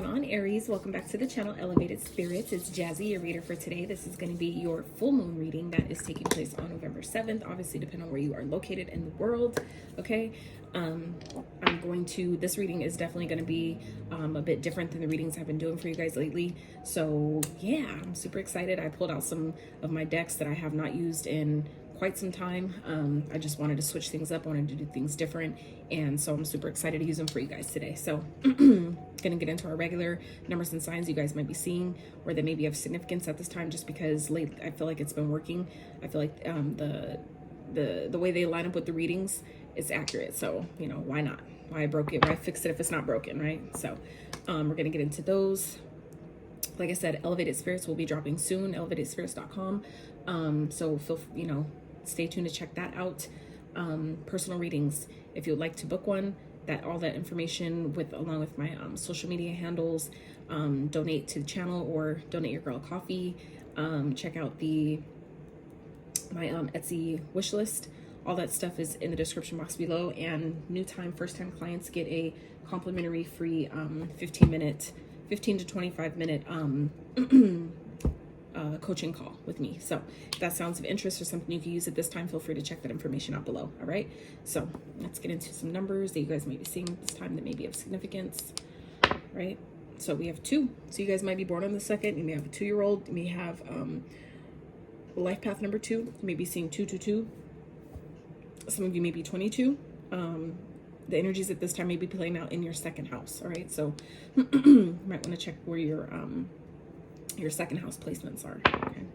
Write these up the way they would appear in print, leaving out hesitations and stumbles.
on, Aries? Welcome back to the channel, Elevated Spirits. It's Jazzy, your reader for today. This is going to be your full moon reading that is taking place on November 7th, obviously depending on where you are located in the world, okay? This reading is definitely going to be a bit different than the readings I've been doing for you guys lately. So yeah, I'm super excited. I pulled out some of my decks that I have not used in quite some time. I just wanted to switch things up, wanted to do things different, and so I'm super excited to use them for you guys today. So gonna get into our regular numbers and signs you guys might be seeing, or that maybe have significance at this time, just because lately I feel like it's been working. I feel like the way they line up with the readings is accurate, so you know, why not? Why broke it? Why fix it if it's not broken, right? So we're gonna get into those. Like I said, Elevated Spirits will be dropping soon, elevatedspirits.com. So stay tuned to check that out. Personal readings, if you would like to book one, all that information along with my social media handles, donate to the channel or donate your girl a coffee. Check out my Etsy wish list. All that stuff is in the description box below, and first time clients get a complimentary free 15 to 25 minute coaching call with me. So if that sounds of interest or something you can use at this time, feel free to check that information out below. All right, so let's get into some numbers that you guys may be seeing at this time that may be of significance. Right, so we have 2, so you guys might be born on the 2nd. You may have a 2-year-old. You may have life path number 2. You may be seeing 222. Some of you may be 22. The energies at this time may be playing out in your 2nd house. All right, so you might want to check where your 2nd house placements are. Okay, and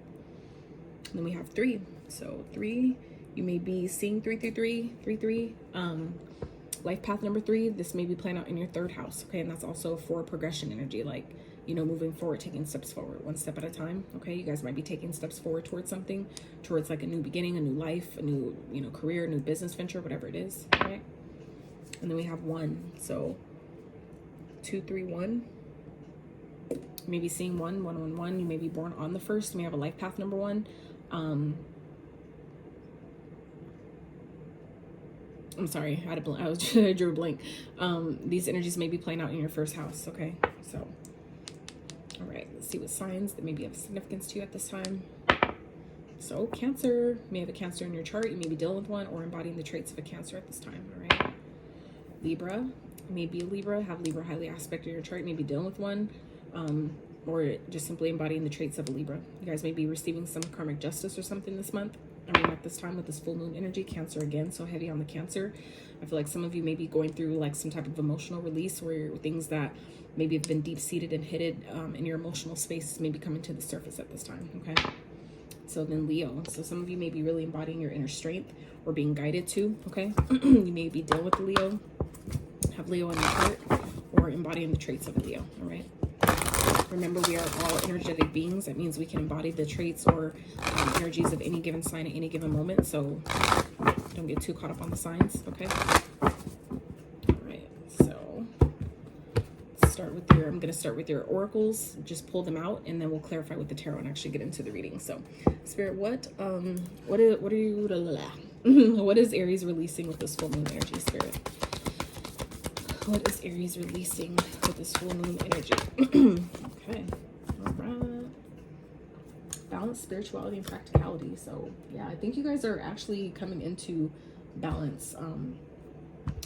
then we have 3. So 3, you may be seeing 333. Life path number 3, this may be playing out in your 3rd house. Okay, and that's also for progression energy, like, you know, moving forward, taking steps forward, one step at a time. Okay, you guys might be taking steps forward towards something, towards like a new beginning, a new life, a new, career, a new business venture, whatever it is. Right. And then we have 1, so 231. You may be seeing 111. You may be born on the 1st. You may have a life path number 1. I'm sorry, I drew a blank. These energies may be playing out in your 1st house. Okay, so all right, let's see what signs that may be of significance to you at this time. So Cancer, you may have a Cancer in your chart. You may be dealing with one or embodying the traits of a Cancer at this time. All right. Libra, maybe a Libra, have Libra highly aspected in your chart, maybe dealing with one, or just simply embodying the traits of a Libra. You guys may be receiving some karmic justice or something this month. At this time with this full moon energy, Cancer again, so heavy on the Cancer. I feel like some of you may be going through like some type of emotional release, where things that maybe have been deep-seated and hidden in your emotional space may be coming to the surface at this time. Okay. So then Leo, so some of you may be really embodying your inner strength or being guided to. Okay. You may be dealing with the Leo, have Leo in your chart, or embodying the traits of a Leo. All right. Remember, we are all energetic beings. That means we can embody the traits or energies of any given sign at any given moment. So don't get too caught up on the signs. Okay. All right. So I'm going to start with your oracles. Just pull them out, and then we'll clarify with the tarot and actually get into the reading. So, Spirit, what is Aries releasing with this full moon energy, Spirit? What is Aries releasing with this full moon energy? Okay. All right. Balance, spirituality, and practicality. So, yeah, I think you guys are actually coming into balance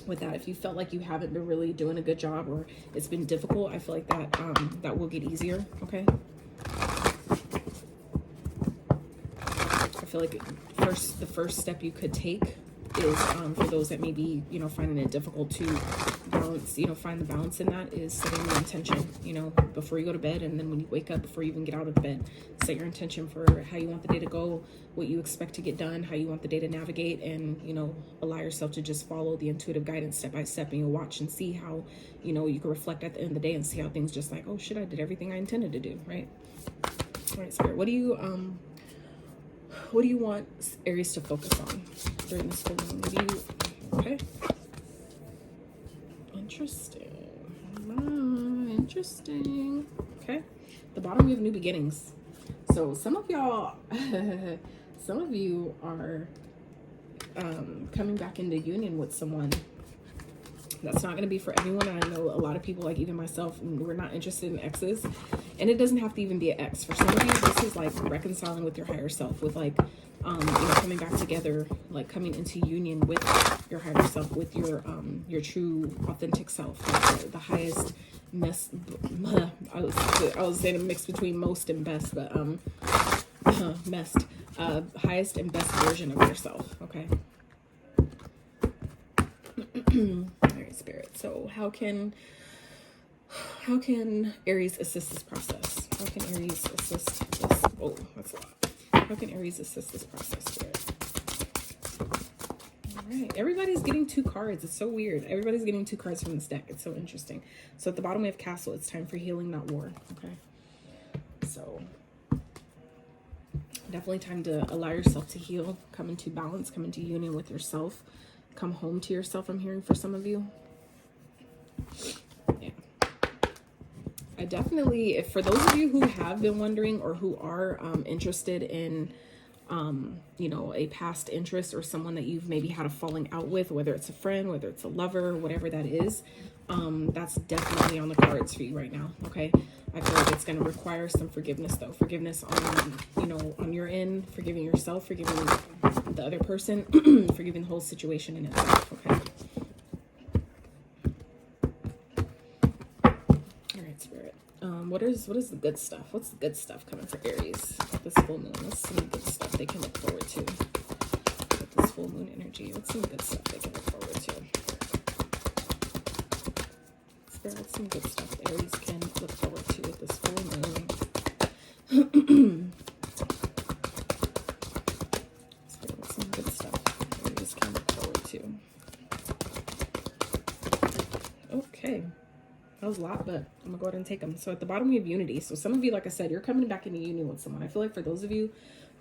with that. If you felt like you haven't been really doing a good job, or it's been difficult, I feel like that will get easier. Okay. I feel like the first step you could take is for those that may be, finding it difficult to balance, find the balance in that, is setting your intention, before you go to bed, and then when you wake up, before you even get out of bed, set your intention for how you want the day to go, what you expect to get done, how you want the day to navigate, and, allow yourself to just follow the intuitive guidance step by step, and you'll watch and see how, you can reflect at the end of the day and see how things just like, oh shit, I did everything I intended to do, right? All right, Spirit, what do you want Aries to focus on during this full moon? Okay. Interesting. Okay. The bottom, we have new beginnings. So some of y'all, some of you are coming back into union with someone That's not going to be for everyone. I know a lot of people, like even myself, we're not interested in exes, and it doesn't have to even be an ex. For some of you, this is like reconciling with your higher self, with like, you know, coming back together, like coming into union with your higher self, with your true authentic self, like the highest mess. I was saying a mix between most and best, but messed. Highest and best version of yourself. Okay. All right, Spirit. So how can Aries assist this process? How can Aries assist this? Oh, that's a lot. How can Aries assist this process, Spirit? All right. Everybody's getting 2 cards. It's so weird. Everybody's getting 2 cards from this deck. It's so interesting. So at the bottom we have Castle. It's time for healing, not war. Okay. So definitely time to allow yourself to heal, come into balance, come into union with yourself, come home to yourself. I'm hearing for some of you. Yeah. I definitely, if for those of you who have been wondering or who are interested in, you know, a past interest or someone that you've maybe had a falling out with, whether it's a friend, whether it's a lover, whatever that is, that's definitely on the cards for you right now. Okay. I feel like it's going to require some forgiveness though. Forgiveness on, you know, on your end, forgiving yourself, forgiving the other person, forgiving the whole situation in itself. Okay. All right, Spirit. What is the good stuff? What's the good stuff coming for Aries with this full moon? What's some good stuff they can look forward to with this full moon energy? What's some good stuff they can look forward to? Spirit, what's some good stuff Aries can look forward to with this full moon? Spirit, what's some good stuff Aries can look forward to? Okay. That was a lot, but I'm gonna go ahead and take them. So at the bottom we have unity. So some of you, like I said, you're coming back into union with someone. I feel like for those of you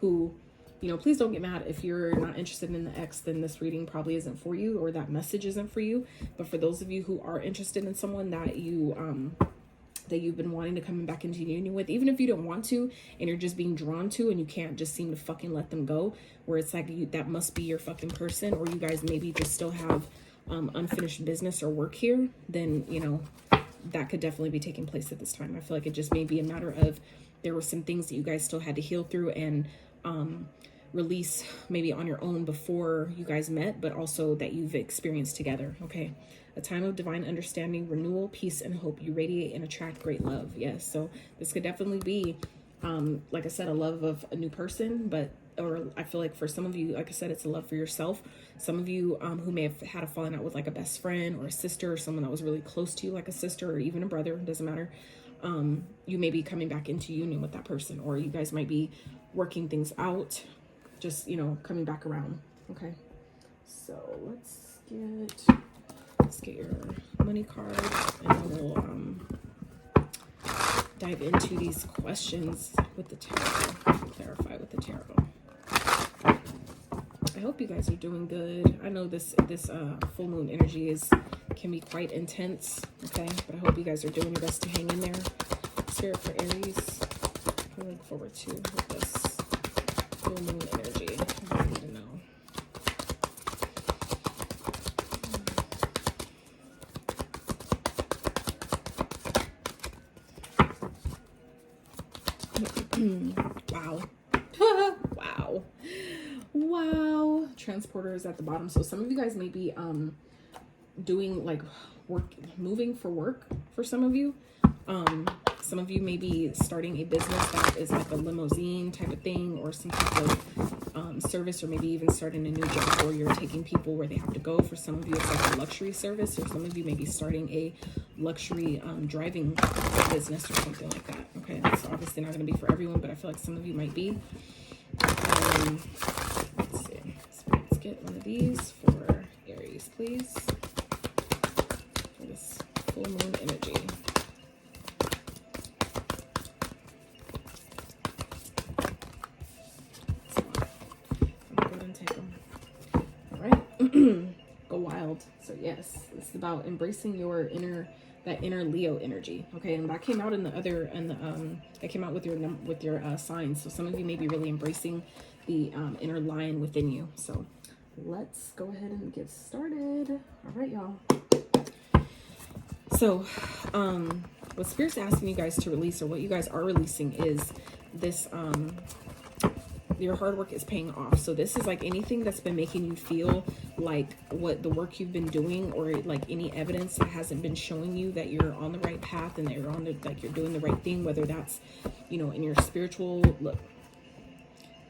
who, you know, please don't get mad if you're not interested in the ex, then this reading probably isn't for you, or that message isn't for you. But for those of you who are interested in someone that you that you've been wanting to come back into union with, even if you don't want to and you're just being drawn to and you can't just seem to fucking let them go, where it's like that must be your fucking person, or you guys maybe just still have unfinished business or work here, then, you know, that could definitely be taking place at this time. I feel like it just may be a matter of there were some things that you guys still had to heal through and release maybe on your own before you guys met, but also that you've experienced together. Okay. A time of divine understanding, renewal, peace, and hope. You radiate and attract great love. Yes. So this could definitely be, like I said, a love of a new person, but, or I feel like for some of you, like I said, it's a love for yourself. Some of you who may have had a falling out with like a best friend or a sister, or someone that was really close to you, like a sister or even a brother, doesn't matter. You may be coming back into union with that person, or you guys might be working things out, just, you know, coming back around. Okay. So let's get your money card, and then we'll dive into these questions with the tarot, clarify with the tarot. I hope you guys are doing good. I know this full moon energy can be quite intense, okay? But I hope you guys are doing your best to hang in there. Spirit for Aries, I look forward to with this full moon energy. I need to know. Wow. Wow. Wow. Transporter is at the bottom. So some of you guys may be doing like work, moving for work for some of you. Some of you may be starting a business that is like a limousine type of thing, or some type of service, or maybe even starting a new job where you're taking people where they have to go. For some of you, it's like a luxury service, or some of you may be starting a luxury driving business or something like that. Okay, that's obviously not going to be for everyone, but I feel like some of you might be. Let's see. So let's get one of these for Aries, please. For this full moon energy. Go wild. So yes, it's about embracing your that inner Leo energy. Okay, and that came out in the other, and that came out with your signs. So some of you may be really embracing the inner lion within you. So let's go ahead and get started. All right, y'all. So, what Spirit's asking you guys to release, or what you guys are releasing, is this, your hard work is paying off. So this is like anything that's been making you feel like what the work you've been doing, or like any evidence that hasn't been showing you that you're on the right path and that you're on the, like you're doing the right thing, whether that's, you know, in your spiritual, look,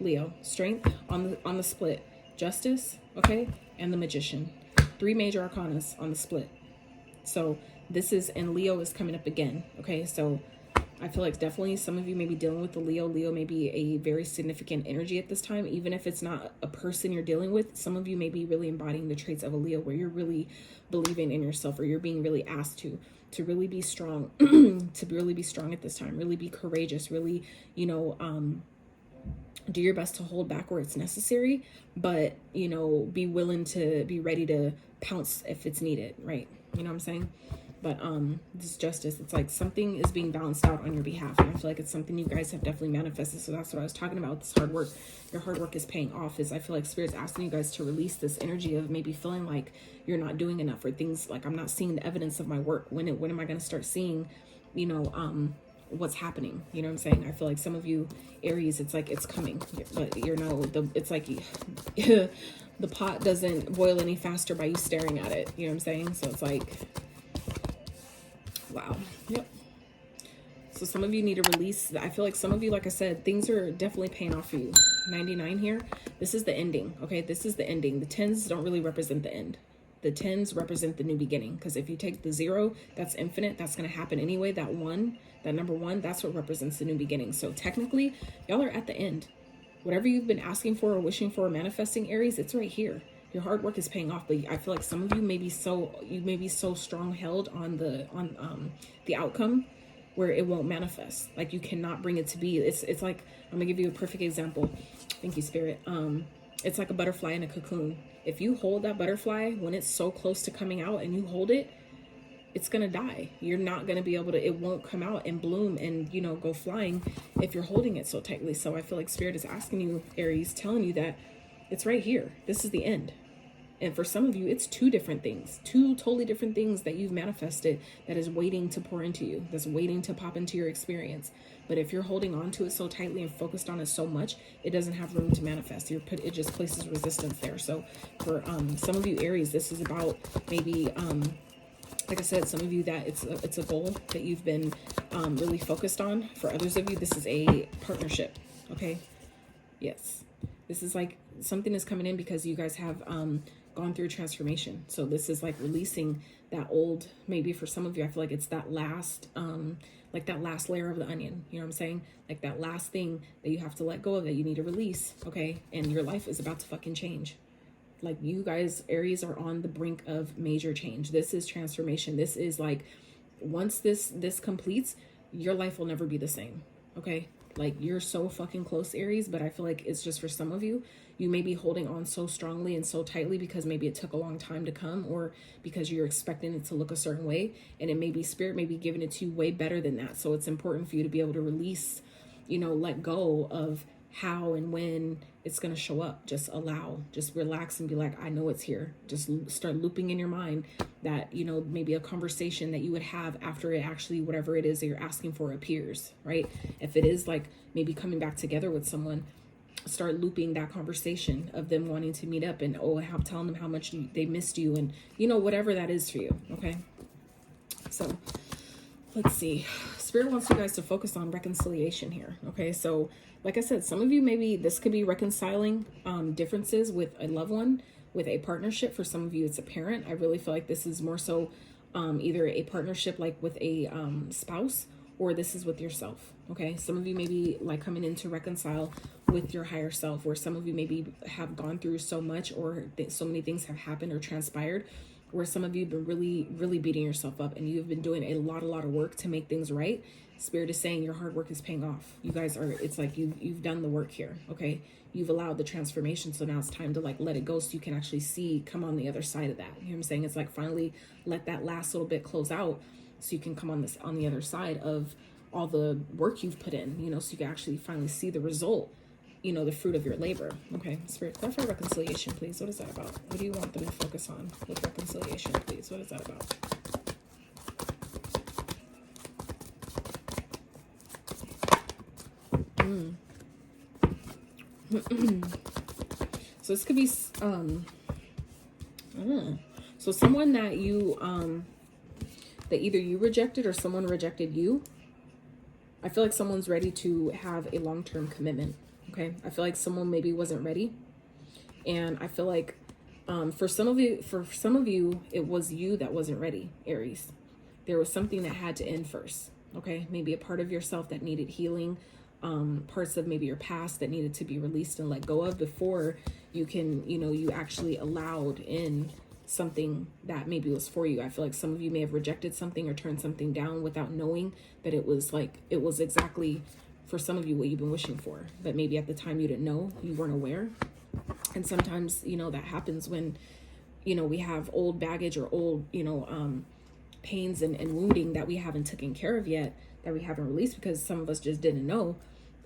Leo, strength on the split, justice, okay, and the magician. 3 major arcanas on the split. So this is, and Leo is coming up again, okay? So I feel like definitely some of you may be dealing with the Leo. Leo may be a very significant energy at this time, even if it's not a person you're dealing with. Some of you may be really embodying the traits of a Leo, where you're really believing in yourself, or you're being really asked to really be strong, to really be strong at this time, really be courageous, really, you know, do your best to hold back where it's necessary, but, you know, be willing to be ready to pounce if it's needed, right? You know what I'm saying? But this justice, it's like something is being balanced out on your behalf, and I feel like it's something you guys have definitely manifested. So that's what I was talking about with this hard work. Your hard work is paying off. Is I feel like Spirit's asking you guys to release this energy of maybe feeling like you're not doing enough, or things like, I'm not seeing the evidence of my work. When am I going to start seeing, you know, what's happening? You know what I'm saying? I feel like some of you Aries, it's like it's coming, but you know, it's like the pot doesn't boil any faster by you staring at it. You know what I'm saying? So it's like, wow. Yep. So some of you need to release. I feel like some of you, like I said, things are definitely paying off for you. 99 here. This is the ending. Okay. This is the ending. The 10s don't really represent the end. The 10s represent the new beginning. Because if you take the 0, that's infinite. That's going to happen anyway. That 1, that number 1, that's what represents the new beginning. So technically, y'all are at the end. Whatever you've been asking for or wishing for or manifesting, Aries, it's right here. Your hard work is paying off, but I feel like some of you may be so strong held on the outcome, where it won't manifest. Like you cannot bring it to be. It's like, I'm gonna give you a perfect example. Thank you, Spirit. It's like a butterfly in a cocoon. If you hold that butterfly when it's so close to coming out, and you hold it, it's gonna die. You're not gonna be able to, it won't come out and bloom and, you know, go flying if you're holding it so tightly. So I feel like Spirit is asking you, Aries, telling you that it's right here. This is the end. And for some of you, it's 2 different things, 2 totally different things that you've manifested that is waiting to pour into you, that's waiting to pop into your experience. But if you're holding on to it so tightly and focused on it so much, it doesn't have room to manifest. It just places resistance there. So for some of you Aries, this is about maybe, like I said, some of you that it's a goal that you've been really focused on. For others of you, this is a partnership. Okay. Yes. This is like something is coming in because you guys have gone through a transformation. So this is like releasing that old, maybe for some of you, I feel like it's that last, like that last layer of the onion. You know what I'm saying? Like that last thing that you have to let go of, that you need to release. Okay. And your life is about to fucking change. Like you guys, Aries, are on the brink of major change. This is transformation. This is like, once this completes, your life will never be the same. Okay. Like you're so fucking close, Aries, but I feel like it's just for some of you, you may be holding on so strongly and so tightly because maybe it took a long time to come, or because you're expecting it to look a certain way, and it may be Spirit may be giving it to you way better than that. So it's important for you to be able to release, you know, let go of how and when it's going to show up. Just allow, just relax and be like, I know it's here. Just start looping in your mind that, you know, maybe a conversation that you would have after it actually, whatever it is that you're asking for, appears, right? If it is like maybe coming back together with someone, start looping that conversation of them wanting to meet up, and telling them how much they missed you, and, you know, whatever that is for you. Okay. So let's see. Spirit wants you guys to focus on reconciliation here. Okay. So like I said, some of you, maybe this could be reconciling differences with a loved one, with a partnership. For some of you, it's a parent. I really feel like this is more so either a partnership like with a spouse, or this is with yourself. Okay. Some of you maybe like coming in to reconcile with your higher self, or some of you maybe have gone through so much, or so many things have happened or transpired, where some of you have been really beating yourself up, and you've been doing a lot of work to make things right. Spirit is saying your hard work is paying off. You guys are, it's like you've done the work here. Okay. You've allowed the transformation. So now it's time to like let it go, so you can actually come on the other side of that. You know what I'm saying? It's like finally let that last little bit close out, so you can come on the other side of all the work you've put in, you know, so you can actually finally see the result, you know, the fruit of your labor. Okay. Spirit, clarify reconciliation, please. What is that about? What do you want them to focus on with reconciliation, please? What is that about? So this could be, so someone that you, that either you rejected or someone rejected you. I feel like someone's ready to have a long-term commitment. Okay. I feel like someone maybe wasn't ready. And I feel like, for some of you, it was you that wasn't ready, Aries. There was something that had to end first. Okay. Maybe a part of yourself that needed healing, parts of maybe your past that needed to be released and let go of before you can, you actually allowed in something that maybe was for you. I feel like some of you may have rejected something or turned something down without knowing that it was exactly for some of you what you've been wishing for. But maybe at the time you didn't know, you weren't aware. And sometimes, that happens when, we have old baggage or old, pains and wounding that we haven't taken care of yet, that we haven't released because some of us just didn't know.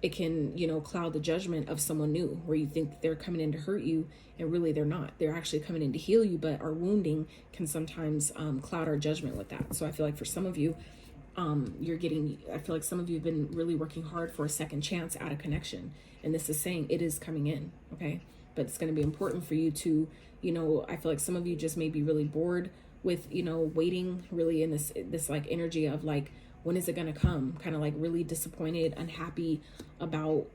It can, cloud the judgment of someone new, where you think they're coming in to hurt you and really they're not. They're actually coming in to heal you, but our wounding can sometimes cloud our judgment with that. So I feel like for some of you, I feel like some of you have been really working hard for a second chance at a connection. And this is saying it is coming in, okay? But it's going to be important for you to, I feel like some of you just may be really bored with, waiting really in this like energy of like, when is it going to come? Kind of like really disappointed, unhappy about,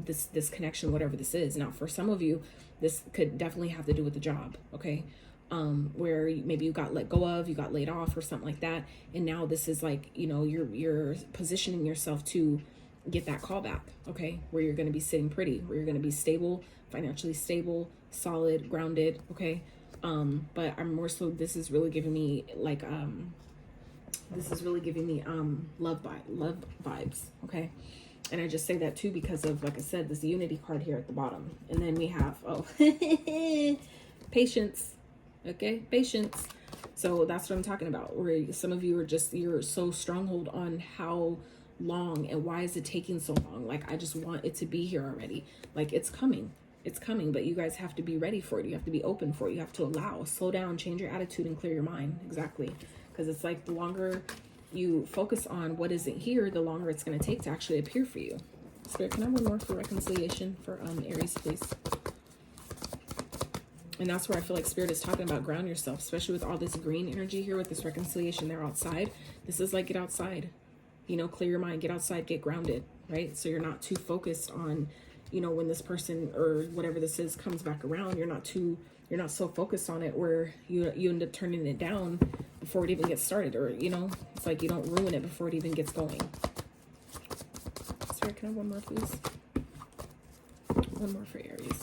this connection, whatever this is. Now, for some of you, this could definitely have to do with the job. Okay. Where maybe you got let go of, you got laid off or something like that. And now this is like, you're positioning yourself to get that call back. Okay. Where you're going to be sitting pretty, where you're going to be stable, financially stable, solid, grounded. Okay. But I'm more so, this is really giving me like, love vibes. Okay. And I just say that too because of, like I said, this unity card here at the bottom. And then we have, patience. Okay. Patience. So that's what I'm talking about. Where some of you are just, you're so stronghold on how long and why is it taking so long? Like, I just want it to be here already. Like, it's coming. It's coming, but you guys have to be ready for it. You have to be open for it. You have to allow, slow down, change your attitude, and clear your mind. Exactly. Because it's like the longer you focus on what isn't here, the longer it's going to take to actually appear for you. Spirit, can I have one more for reconciliation for Aries, please? And that's where I feel like Spirit is talking about ground yourself, especially with all this green energy here with this reconciliation there outside. This is like, get outside, clear your mind, get outside, get grounded, right? So you're not too focused on, when this person or whatever this is comes back around, you're not so focused on it where you end up turning it down before it even gets started, or, it's like you don't ruin it before it even gets going. Sorry, can I have one more, please? One more for Aries.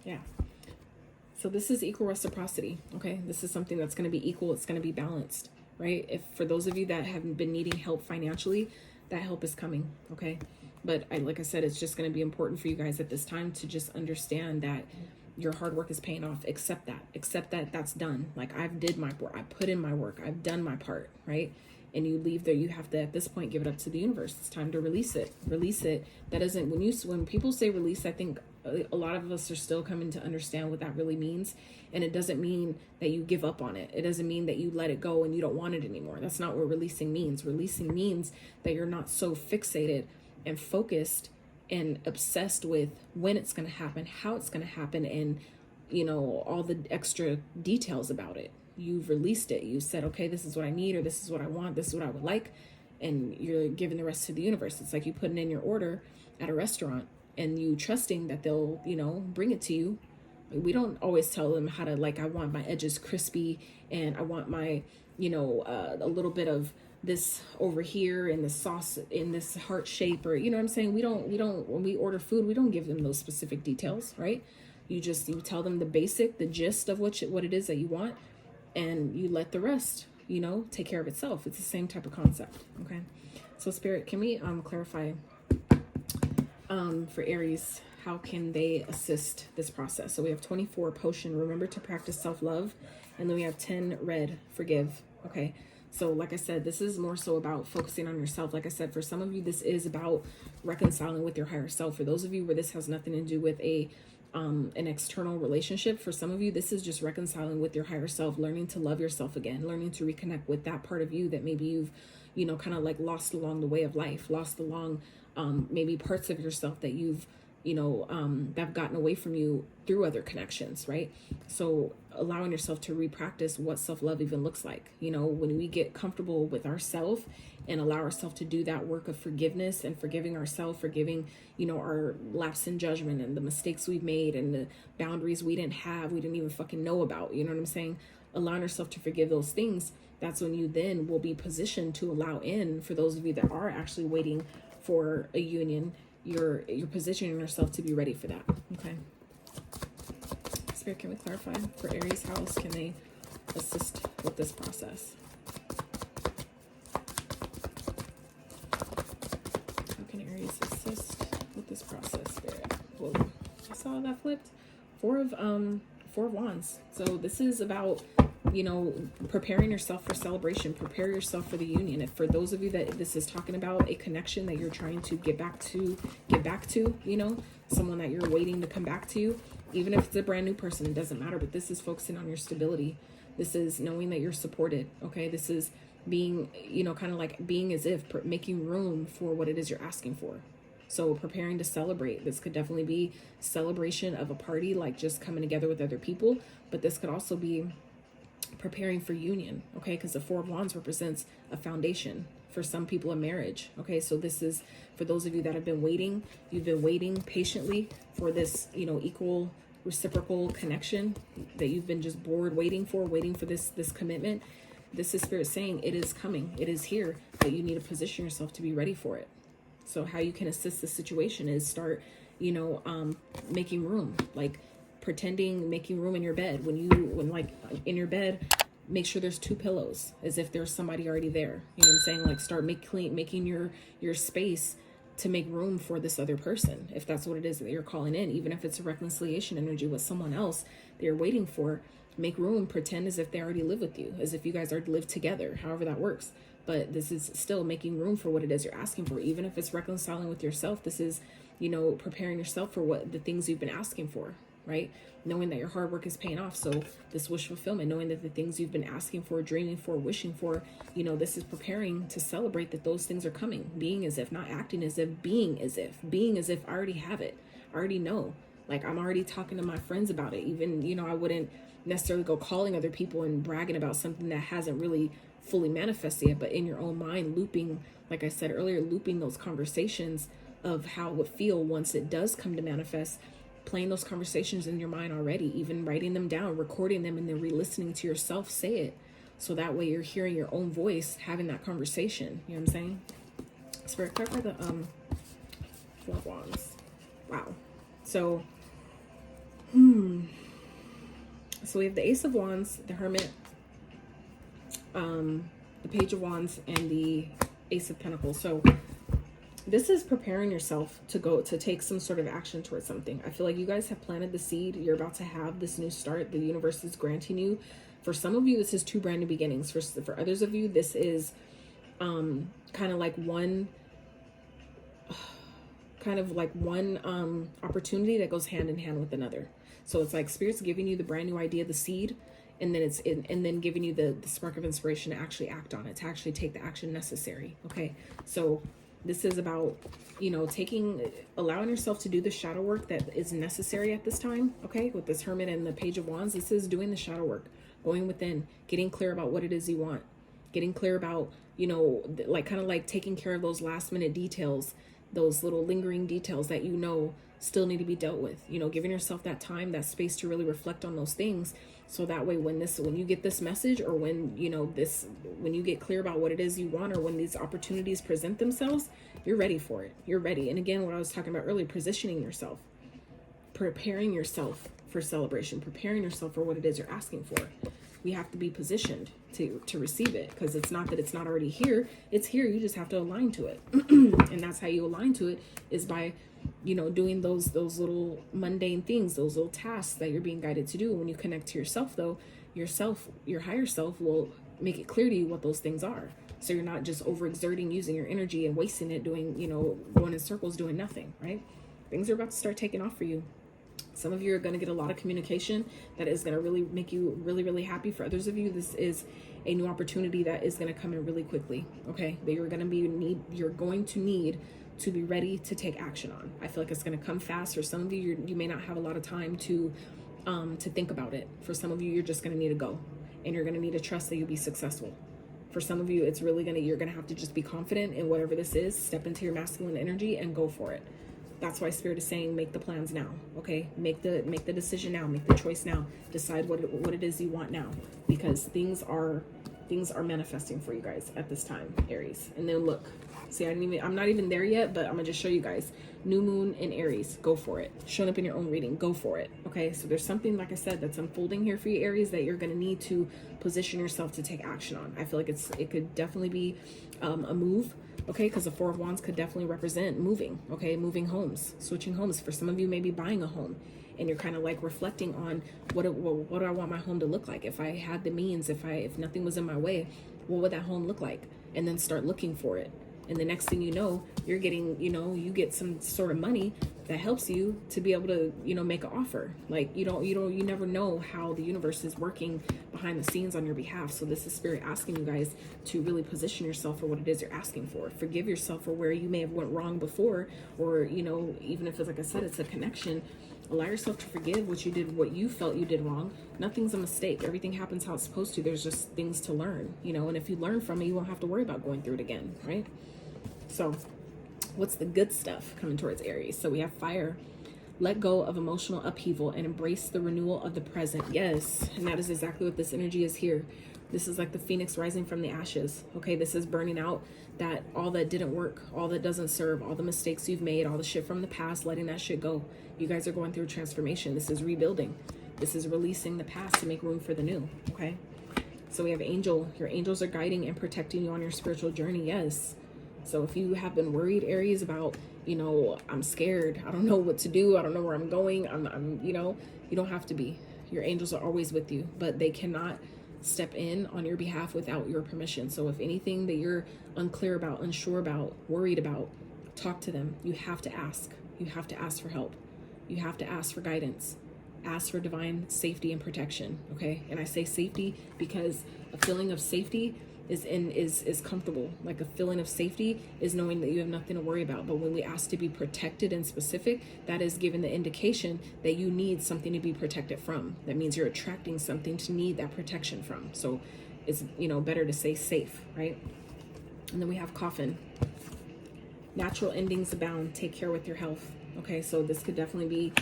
Yeah. So this is equal reciprocity, okay? This is something that's going to be equal. It's going to be balanced, right? If for those of you that have been needing help financially, that help is coming, okay? But like I said, it's just going to be important for you guys at this time to just understand that your hard work is paying off. Accept that that's done. Like, I've did my work. I put in my work. I've done my part, right? And you leave there, you have to, at this point, give it up to the universe. It's time to release it. Release it. That doesn't, when people say release, I think a lot of us are still coming to understand what that really means. And it doesn't mean that you give up on it. It doesn't mean that you let it go and you don't want it anymore. That's not what releasing means. Releasing means that you're not so fixated and focused and obsessed with when it's going to happen, how it's going to happen, and, all the extra details about it. You've released it. You said, okay, this is what I need, or this is what I want, this is what I would like. And you're giving the rest to the universe. It's like you putting in your order at a restaurant and you trusting that they'll, bring it to you. We don't always tell them how to, like, I want my edges crispy and I want my, a little bit of this over here and the sauce in this heart shape, or, what I'm saying? We don't, when we order food, we don't give them those specific details, right? You tell them the basic, the gist of what it is that you want, and you let the rest, take care of itself. It's the same type of concept. Okay. So Spirit, can we clarify for Aries, how can they assist this process? So we have 24 potion, remember to practice self-love. And then we have 10 red, forgive. Okay. So like I said, this is more so about focusing on yourself. Like I said, for some of you, this is about reconciling with your higher self. For those of you where this has nothing to do with a an external relationship. For some of you, this is just reconciling with your higher self, learning to love yourself again, learning to reconnect with that part of you that maybe you've, you know, kind of like lost along the way of life, lost along maybe parts of yourself that you've, you know, that have gotten away from you through other connections, right? So allowing yourself to re-practice what self-love even looks like. You know, when we get comfortable with ourselves and allow ourselves to do that work of forgiveness and forgiving ourselves, forgiving, you know, our lapse in judgment and the mistakes we've made and the boundaries we didn't have, we didn't even fucking know about, you know what I'm saying? Allowing yourself to forgive those things, that's when you then will be positioned to allow in, for those of you that are actually waiting for a union, you're positioning yourself to be ready for that. Okay. Spirit, can we clarify for Aries house? Can they assist with this process? How can Aries assist with this process, Spirit? Whoa, I saw that flipped. Four of Wands. So this is about, you know, preparing yourself for celebration, prepare yourself for the union. If for those of you that this is talking about a connection that you're trying to get back to, you know, someone that you're waiting to come back to you, even if it's a brand new person, it doesn't matter, but this is focusing on your stability. This is knowing that you're supported. Okay. This is being, you know, kind of like being as if making room for what it is you're asking for. So preparing to celebrate. This could definitely be celebration of a party, like just coming together with other people, but this could also be preparing for union, okay? Because the Four of Wands represents a foundation. For some people, a marriage, okay? So this is for those of you that have been waiting. You've been waiting patiently for this, you know, equal reciprocal connection that you've been just bored waiting for this commitment. This is Spirit saying it is coming, it is here, but you need to position yourself to be ready for it. So how you can assist the situation is start, you know, making room, like pretending, making room in your bed. When like in your bed, make sure there's 2 pillows, as if there's somebody already there. You know what I'm saying? Like start making your space to make room for this other person, if that's what it is that you're calling in. Even if it's a reconciliation energy with someone else that you're waiting for, make room, pretend as if they already live with you, as if you guys already live together, however that works. But this is still making room for what it is you're asking for. Even if it's reconciling with yourself, this is, you know, preparing yourself for what the things you've been asking for, right? Knowing that your hard work is paying off. So this wish fulfillment, knowing that the things you've been asking for, dreaming for, wishing for, you know, this is preparing to celebrate that those things are coming. Being as if, not acting as if, being as if I already have it. I already know. Like I'm already talking to my friends about it. Even, you know, I wouldn't necessarily go calling other people and bragging about something that hasn't really fully manifested yet, but in your own mind, looping, like I said earlier, looping those conversations of how it would feel once it does come to manifest, playing those conversations in your mind already, even writing them down, recording them, and then re-listening to yourself say it. So that way you're hearing your own voice, having that conversation. You know what I'm saying? Spirit, clarify the Four of Wands. Wow. So so we have the Ace of Wands, the Hermit, the Page of Wands, and the Ace of Pentacles. So this is preparing yourself to take some sort of action towards something. I feel like you guys have planted the seed. You're about to have this new start. The universe is granting you. For some of you, this is 2 brand new beginnings. For others of you, this is kind of like one opportunity that goes hand in hand with another. So it's like Spirit's giving you the brand new idea, the seed, and then giving you the spark of inspiration to actually act on it, to actually take the action necessary. Okay, so this is about, you know, allowing yourself to do the shadow work that is necessary at this time. Okay, with this Hermit and the Page of Wands, this is doing the shadow work, going within, getting clear about what it is you want, getting clear about, you know, like kind of like taking care of those last minute details, those little lingering details that, you know, still need to be dealt with. You know, giving yourself that time, that space to really reflect on those things. So that way when you get this message, or when, you know, when you get clear about what it is you want, or when these opportunities present themselves, you're ready for it. You're ready. And again, what I was talking about earlier, positioning yourself, preparing yourself for celebration, preparing yourself for what it is you're asking for. We have to be positioned to receive it, because it's not that it's not already here. It's here. You just have to align to it. And that's how you align to it, is by, you know, doing those little mundane things, those little tasks that you're being guided to do. When you connect to yourself, though, your higher self will make it clear to you what those things are. So you're not just overexerting, using your energy and wasting it doing, you know, going in circles, doing nothing, right? Things are about to start taking off for you. Some of you are going to get a lot of communication that is going to really make you really, really happy. For others of you, this is a new opportunity that is going to come in really quickly. Okay, that you're going to need to be ready to take action on. I feel like it's going to come fast. For some of you, you may not have a lot of time to think about it. For some of you, you're just going to need to go, and you're going to need to trust that you'll be successful. For some of you, it's really you're going to have to just be confident in whatever this is. Step into your masculine energy and go for it. That's why Spirit is saying, make the plans now. Okay, make the decision now, make the choice now, decide what it is you want now, because things are manifesting for you guys at this time, Aries. And then look, see, I'm not even there yet, but I'm gonna just show you guys. New moon in Aries, go for it. Showing up in your own reading, go for it. Okay, so there's something, like I said, that's unfolding here for you, Aries, that you're gonna need to position yourself to take action on. I feel like it could definitely be a move. Okay, because the Four of Wands could definitely represent moving. Okay, moving homes, switching homes. For some of you, maybe buying a home, and you're kind of like reflecting on what do I want my home to look like? If I had the means, if nothing was in my way, what would that home look like? And then start looking for it. And the next thing you know, you're getting, you get some sort of money that helps you to be able to, make an offer. Like you never know how the universe is working behind the scenes on your behalf. So this is Spirit asking you guys to really position yourself for what it is you're asking for. Forgive yourself for where you may have went wrong before, or, even if it's, like I said, it's a connection. Allow yourself to forgive what you felt you did wrong. Nothing's a mistake. Everything happens how it's supposed to. There's just things to learn, and if you learn from it, you won't have to worry about going through it again, right? So what's the good stuff coming towards Aries? So we have fire. Let go of emotional upheaval and embrace the renewal of the present. Yes, and that is exactly what this energy is here. This is like the phoenix rising from the ashes. Okay, this is burning out that all that didn't work, all that doesn't serve, all the mistakes you've made, all the shit from the past, letting that shit go. You guys are going through a transformation. This is rebuilding. This is releasing the past to make room for the new. Okay, so we have angel. Your angels are guiding and protecting you on your spiritual journey. Yes. So if you have been worried, Aries, about, I'm scared, I don't know what to do, I don't know where I'm going, you don't have to be. Your angels are always with you, but they cannot step in on your behalf without your permission. So if anything that you're unclear about, unsure about, worried about, talk to them. You have to ask. You have to ask for help. You have to ask for guidance. Ask for divine safety and protection. Okay, and I say safety because a feeling of safety is comfortable. Like a feeling of safety is knowing that you have nothing to worry about. But when we ask to be protected and specific, that is given the indication that you need something to be protected from. That means you're attracting something to need that protection from. So it's better to say safe, right? And then we have coffin. Natural endings abound. Take care with your health. Okay, so this could definitely be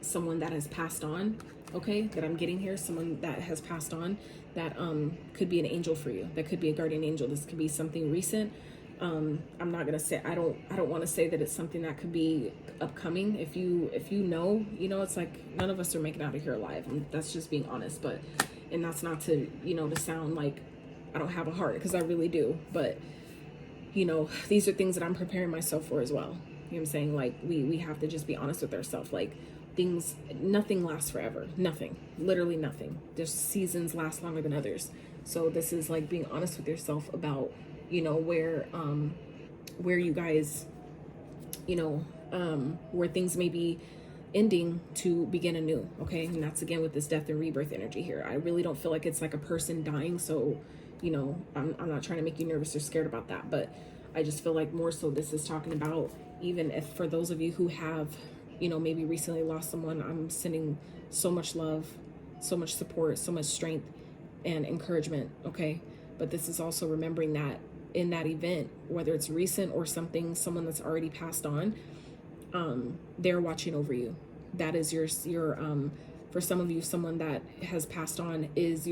someone that has passed on. Okay, that I'm getting here, someone that has passed on, that could be an angel for you. That could be a guardian angel. This could be something recent. I'm not gonna say, I don't want to say that it's something that could be upcoming. If you know, it's like none of us are making it out of here alive. That's just being honest. But, and that's not to to sound like I don't have a heart, because I really do. But these are things that I'm preparing myself for as well. You know what I'm saying? Like we have to just be honest with ourselves. Like nothing lasts forever. Nothing, literally nothing. There's seasons last longer than others. So this is like being honest with yourself about, where you guys, where things may be ending to begin anew. Okay. And that's again with this death and rebirth energy here. I really don't feel like it's like a person dying. So, I'm not trying to make you nervous or scared about that, but I just feel like more so this is talking about, even if for those of you who have, maybe recently lost someone, I'm sending so much love, so much support, so much strength and encouragement. Okay. But this is also remembering that in that event, whether it's recent or someone that's already passed on, they're watching over you. That is your for some of you, someone that has passed on is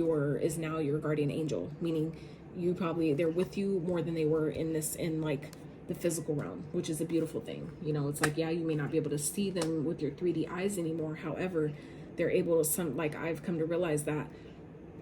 now your guardian angel, meaning they're with you more than they were in like the physical realm, which is a beautiful thing. It's like, yeah, you may not be able to see them with your 3D eyes anymore. However, they're able to, like I've come to realize that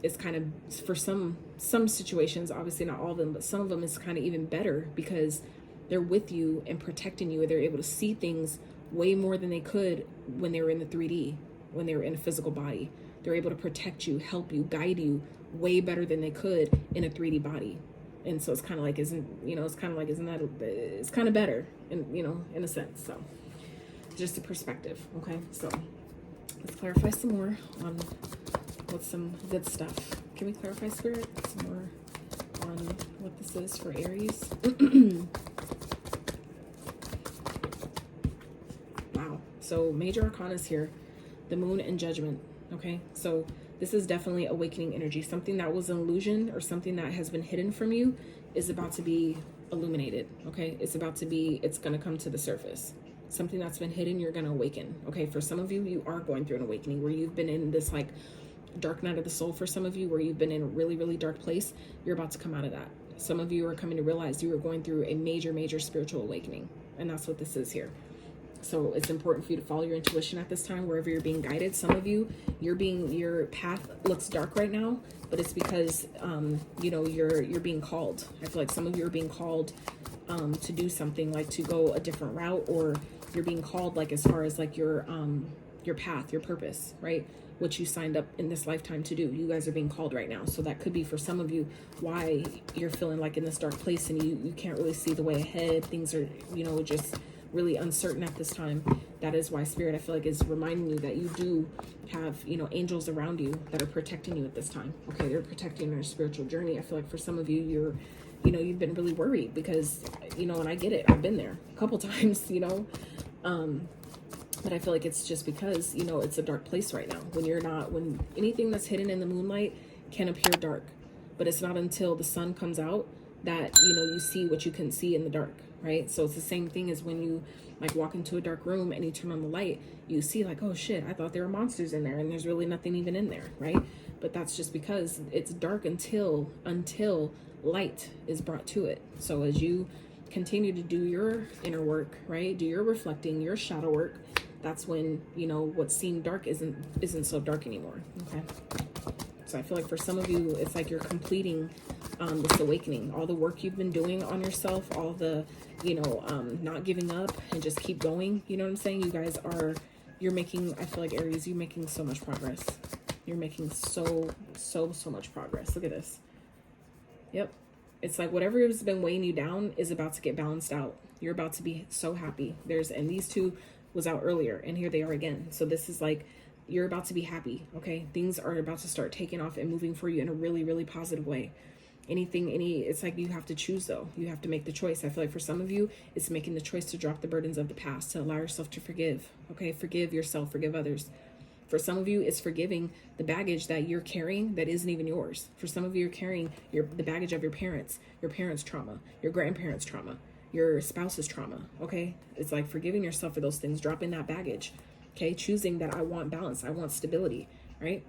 it's kind of, for some situations, obviously not all of them, but some of them is kind of even better because they're with you and protecting you. They're able to see things way more than they could when they were in the 3D, when they were in a physical body. They're able to protect you, help you, guide you way better than they could in a 3D body. And so it's kind of like, it's kind of better in a sense. So just a perspective. Okay. So Let's clarify some more on what's some good stuff. Can we clarify, Spirit, some more on what this is for Aries? Wow. So major arcana is here. The moon and judgment. Okay. So this is definitely awakening energy. Something that was an illusion or something that has been hidden from you is about to be illuminated. Okay. It's going to come to the surface. Something that's been hidden, you're going to awaken. Okay. For some of you, you are going through an awakening where you've been in this like dark night of the soul. For some of you, where you've been in a really, really dark place, you're about to come out of that. Some of you are coming to realize you are going through a major, major spiritual awakening. And that's what this is here. So it's important for you to follow your intuition at this time, wherever you're being guided. Some of you, your path looks dark right now, but it's because, you're being called. I feel like some of you are being called to do something, like to go a different route, or you're being called like as far as like your path, your purpose, right? What you signed up in this lifetime to do. You guys are being called right now. So that could be for some of you why you're feeling like in this dark place and you can't really see the way ahead. Things are, just really uncertain at this time. That is why Spirit, I feel like, is reminding you that you do have, angels around you that are protecting you at this time. Okay, they're protecting your spiritual journey. I feel like for some of you, you've been really worried because, and I get it. I've been there a couple times, but I feel like it's just because, it's a dark place right now. When anything that's hidden in the moonlight can appear dark, but it's not until the sun comes out that, you see what you can see in the dark, right? So it's the same thing as when you like walk into a dark room and you turn on the light, you see like, oh shit, I thought there were monsters in there and there's really nothing even in there, right? But that's just because it's dark until light is brought to it. So as you continue to do your inner work, right? Do your reflecting, your shadow work, that's when, what seemed dark isn't so dark anymore. Okay. So I feel like for some of you, it's like you're completing this awakening, all the work you've been doing on yourself, all the, not giving up and just keep going. You know what I'm saying? You guys you're making, I feel like Aries, you're making so much progress. You're making so much progress. Look at this. Yep. It's like whatever has been weighing you down is about to get balanced out. You're about to be so happy. And these two was out earlier and here they are again. So this is like, you're about to be happy. Okay. Things are about to start taking off and moving for you in a really, really positive way. It's like you have to choose though. You have to make the choice. I feel like for some of you, it's making the choice to drop the burdens of the past, to allow yourself to forgive. Okay. Forgive yourself, forgive others. For some of you, it's forgiving the baggage that you're carrying that isn't even yours. For some of you, you're carrying the baggage of your parents' trauma, your grandparents' trauma, your spouse's trauma. Okay. It's like forgiving yourself for those things, dropping that baggage. Okay. Choosing that I want balance. I want stability, right?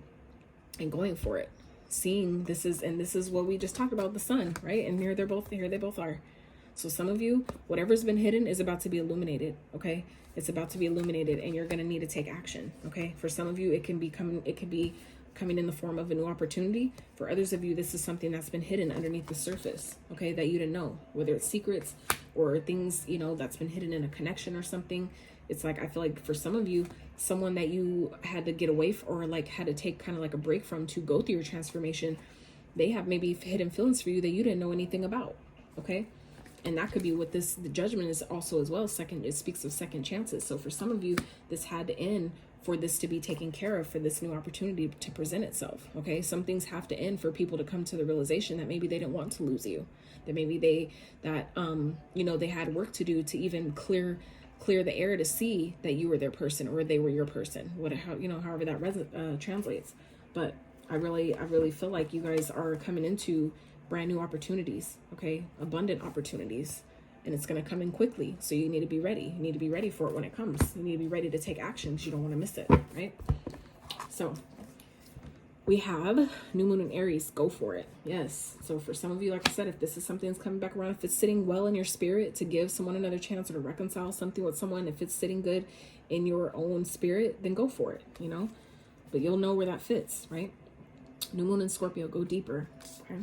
And going for it. Seeing this is what we just talked about, the sun, right? And here they both are. So some of you, whatever's been hidden is about to be illuminated. Okay. It's about to be illuminated and you're going to need to take action. Okay. For some of you, it could be coming in the form of a new opportunity. For others of you, this is something that's been hidden underneath the surface. Okay. That you didn't know, whether it's secrets or things, that's been hidden in a connection or something. It's like, I feel like for some of you, someone that you had to get away from or like had to take kind of like a break from to go through your transformation, they have maybe hidden feelings for you that you didn't know anything about. Okay. And that could be what the judgment is also as well. It speaks of second chances. So for some of you, this had to end for this to be taken care of, for this new opportunity to present itself. Okay. Some things have to end for people to come to the realization that maybe they didn't want to lose you, that maybe they had work to do to even clear the air to see that you were their person or they were your person, however that translates. But I really feel like you guys are coming into brand new opportunities, okay? Abundant opportunities, and it's going to come in quickly. So you need to be ready. You need to be ready for it when it comes. You need to be ready to take action because you don't want to miss it, right? So we have new moon in Aries. Go for it. Yes. So for some of you, like I said, if this is something that's coming back around, if it's sitting well in your spirit to give someone another chance or to reconcile something with someone, if it's sitting good in your own spirit, then go for it, but you'll know where that fits, right? New moon in Scorpio, go deeper. Okay.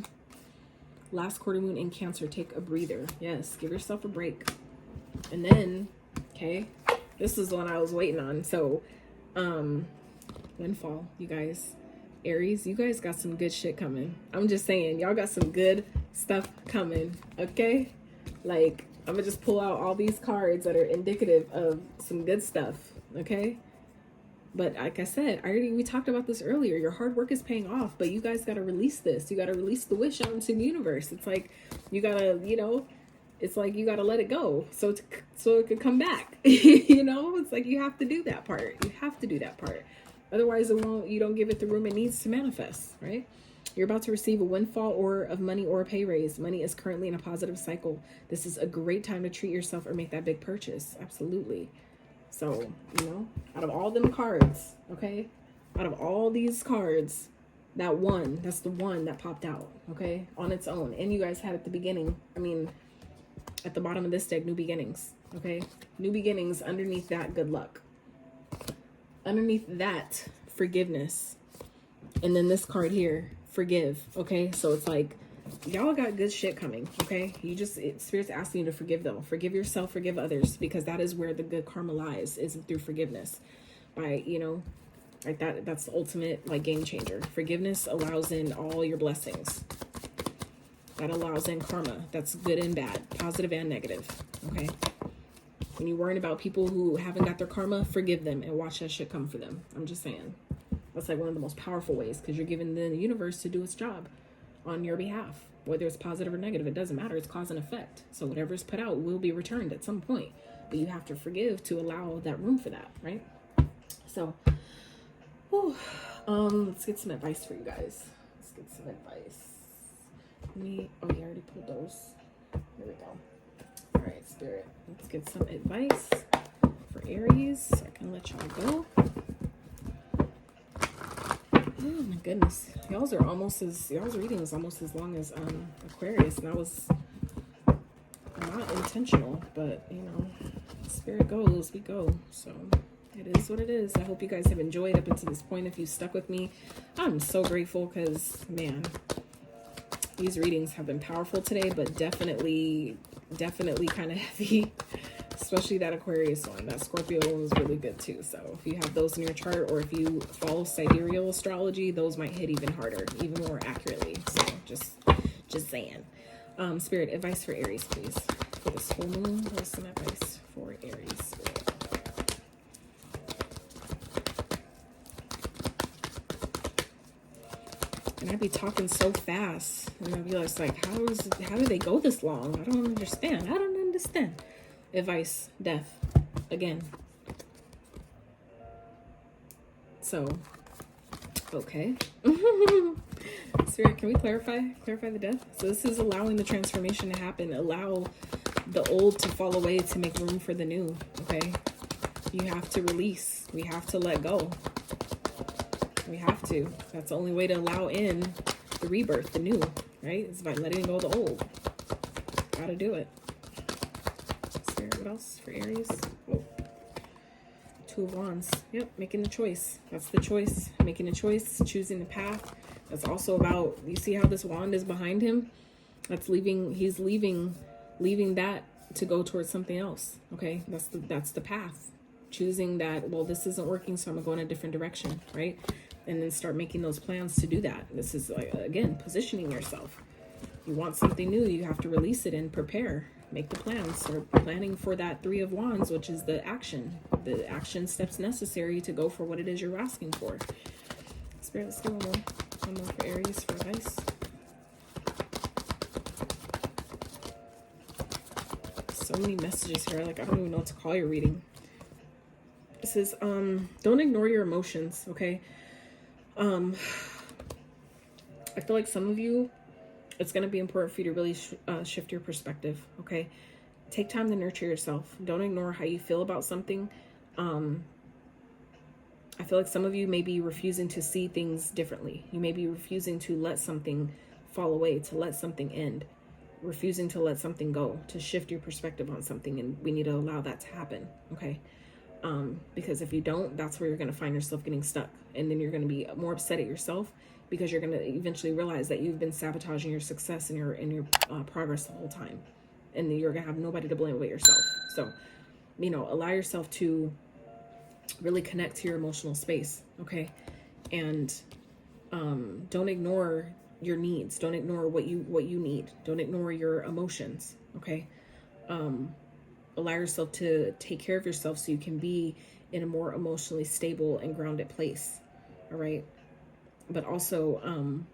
Last quarter moon in Cancer, take a breather. Yes. Give yourself a break. And then, okay, this is the one I was waiting on. So, windfall, you guys. Aries, you guys got some good shit coming. I'm just saying, y'all got some good stuff coming, okay? Like, I'm gonna just pull out all these cards that are indicative of some good stuff, okay? But like I said, we talked about this earlier. Your hard work is paying off, but you guys got to release this. You got to release the wish out into the universe. It's like you got to, it's like you got to let it go so it could come back. It's like you have to do that part. You have to do that part. Otherwise, you don't give it the room it needs to manifest, right? You're about to receive a windfall or of money or a pay raise. Money is currently in a positive cycle. This is a great time to treat yourself or make that big purchase. Absolutely. So, out of all them cards, okay, out of all these cards, that's the one that popped out, okay, on its own. And you guys had at the beginning, at the bottom of this deck, new beginnings, okay? New beginnings. Underneath that, good luck. Underneath that, forgiveness. And then this card here, forgive, okay? So it's like, y'all got good shit coming, okay? Spirit's asking you to forgive them. Forgive yourself, forgive others, because that is where the good karma lies, is through forgiveness. By, like that's the ultimate, like, game changer. Forgiveness allows in all your blessings. That allows in karma. That's good and bad, positive and negative, okay? When you're worrying about people who haven't got their karma, forgive them and watch that shit come for them. I'm just saying. That's like one of the most powerful ways, because you're giving the universe to do its job on your behalf. Whether it's positive or negative, it doesn't matter. It's cause and effect. So whatever's put out will be returned at some point. But you have to forgive to allow that room for that, right? So, let's get some advice for you guys. Let's get some advice. I already pulled those. Here we go. All right, Spirit. Let's get some advice for Aries, so I can let y'all go. Oh my goodness, y'all's reading is almost as long as Aquarius, and that was not intentional, but Spirit goes, we go. So it is what it is. I hope you guys have enjoyed up until this point. If you stuck with me, I'm so grateful, because man, these readings have been powerful today, but definitely kind of heavy. Especially that Aquarius one. That Scorpio one was really good too. So if you have those in your chart, or if you follow sidereal astrology, those might hit even harder, even more accurately. So just saying. Spirit, advice for Aries, please. For this full moon, there's some advice for Aries. Spirit. And I'd be talking so fast, and I'd be like, how do they go this long? I don't understand. Advice, death, again. So, okay. Spirit, can we clarify the death? So this is allowing the transformation to happen. Allow the old to fall away to make room for the new, okay? You have to release. We have to let go. We have to. That's the only way to allow in the rebirth, the new, right? It's by letting go of the old. Gotta do it. What else for Aries? Oh. Two of Wands. Yep, making the choice. That's the choice. Making a choice, choosing the path. That's also about, you see how this wand is behind him? He's leaving that to go towards something else. Okay? That's the path. Choosing that, well, this isn't working, so I'm gonna go in a different direction, right? And then start making those plans to do that. This is, like, again, positioning yourself. You want something new, you have to release it and prepare. Make the plans. Start planning for that Three of Wands, which is the action steps necessary to go for what it is you're asking for. Spirit, let's do one more for Aries for advice. So many messages here. Like, I don't even know what to call your reading. It says, don't ignore your emotions, okay? I feel like some of you, it's going to be important for you to really shift your perspective, okay? Take time to nurture yourself. Don't ignore how you feel about something. I feel like some of you may be refusing to see things differently. You may be refusing to let something fall away, to let something end, refusing to let something go, to shift your perspective on something, and we need to allow that to happen, okay? Because if you don't, that's where you're going to find yourself getting stuck, and then you're going to be more upset at yourself, because you're going to eventually realize that you've been sabotaging your success and your progress the whole time. And then you're going to have nobody to blame but yourself. So, allow yourself to really connect to your emotional space, okay? And don't ignore your needs. Don't ignore what you need. Don't ignore your emotions, okay? Allow yourself to take care of yourself so you can be in a more emotionally stable and grounded place. All right. But also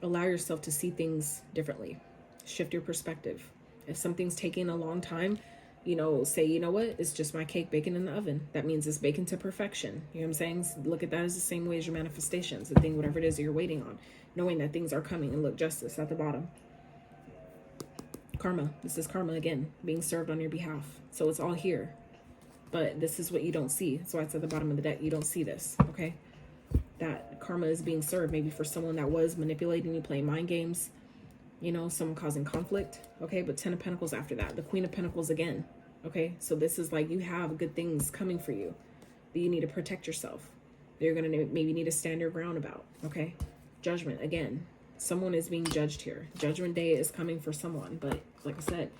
allow yourself to see things differently. Shift your perspective. If something's taking a long time, you know, say, you know what, it's just my cake baking in the oven. That means it's baking to perfection. You know what I'm saying? Look at that as the same way as your manifestations, the thing, whatever it is that you're waiting on, knowing that things are coming. And look, justice at the bottom. Karma. This is karma again, being served on your behalf. So it's all here. But this is what you don't see. That's why it's at the bottom of the deck. You don't see this, okay? That karma is being served maybe for someone that was manipulating you, playing mind games, you know, someone causing conflict, okay? But 10 of Pentacles after that, the Queen of Pentacles again, okay? So this is like you have good things coming for you, but you need to protect yourself. You're going to maybe need to stand your ground about, okay? Judgment, again, someone is being judged here. Judgment Day is coming for someone, but like I said,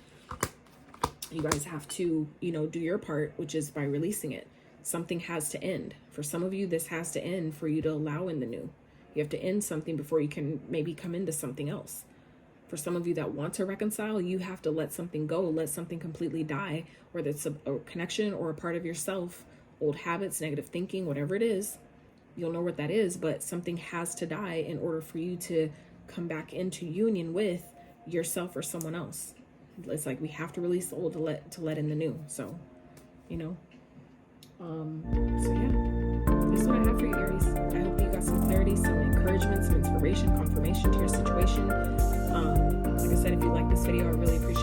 you guys have to, you know, do your part, which is by releasing it. Something has to end. For some of you, this has to end for you to allow in the new. You have to end something before you can maybe come into something else. For some of you that want to reconcile, you have to let something go, let something completely die, whether it's a connection or a part of yourself, old habits, negative thinking, whatever it is. You'll know what that is, but something has to die in order for you to come back into union with yourself or someone else. It's like we have to release the old to let in the new. So, you know. So yeah, this is what I have for you, Aries. I hope you got some clarity, some encouragement, some inspiration, confirmation to your situation. Like I said, if you like this video, I really appreciate